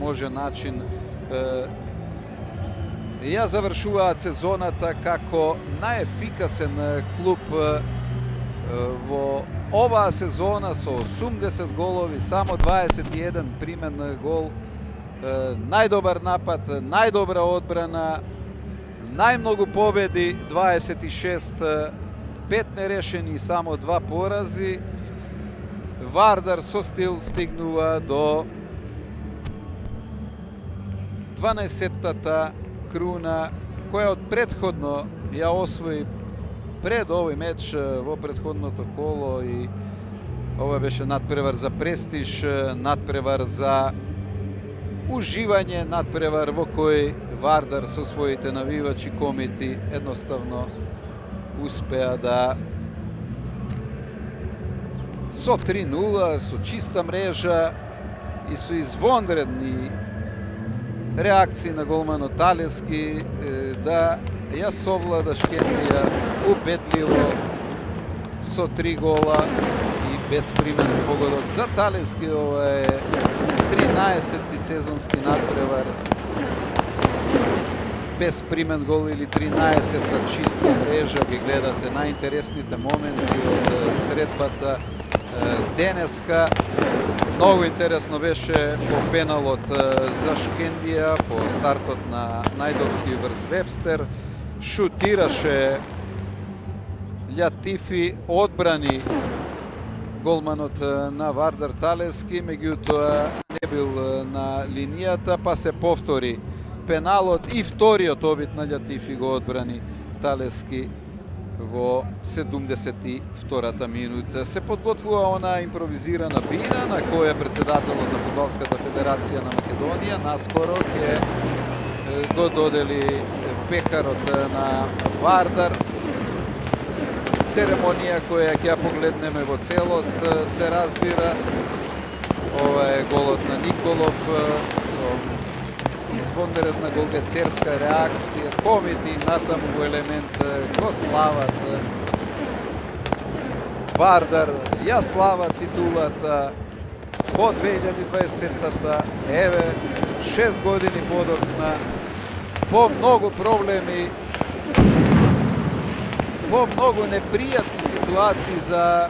може начин ја завршуваат сезоната како најефикасен клуб во оваа сезона со 80 голови, само 21 примен гол, најдобар напад, најдобра одбрана, најмногу победи 26, 5 нерешени и само 2 порази. Вардар со стил стигнува до 12-тата круна која од претходно ја освои пред овој меч во претходното коло, и ова беше надпревар за престиж, надпревар за уживање, надпревар во кој Вардар со своите навивачи комити едноставно успеа да со 3-0, со чиста мрежа и со извонредни реакции на голманот Талески да ја совлада Шкендија убедливо со 3 гола и безпримен погодок за Талески. Ова е 13-ти сезонски надпревар без примен гол или 13-та чиста мрежа. Ги гледате најинтересните моменти од средбата денеска. Многу интересно беше по пеналот за Шкендија, по стартот на најдовски врз Вебстер. Шутираше Љатифи, одбрани голманот на Вардар Талески, меѓутоа не бил на линијата, па се повтори пеналот и вториот обид на Љатифи го одбрани Талески во 72-та минута. Се подготвува она импровизирана бина на која председателот на Фудбалската федерација на Македонија наскоро ќе го додели пехарот на Вардар. Церемонија која ќе ја погледнеме во целост, се разбира. Ова е голот на Николов со извонредна голгетерска реакција. Комити натаму во елемент го слават Вардар, ја слават титулата во 2020-та. Еве, 6 години подоцна, по многу проблеми, по многу непријатни ситуации за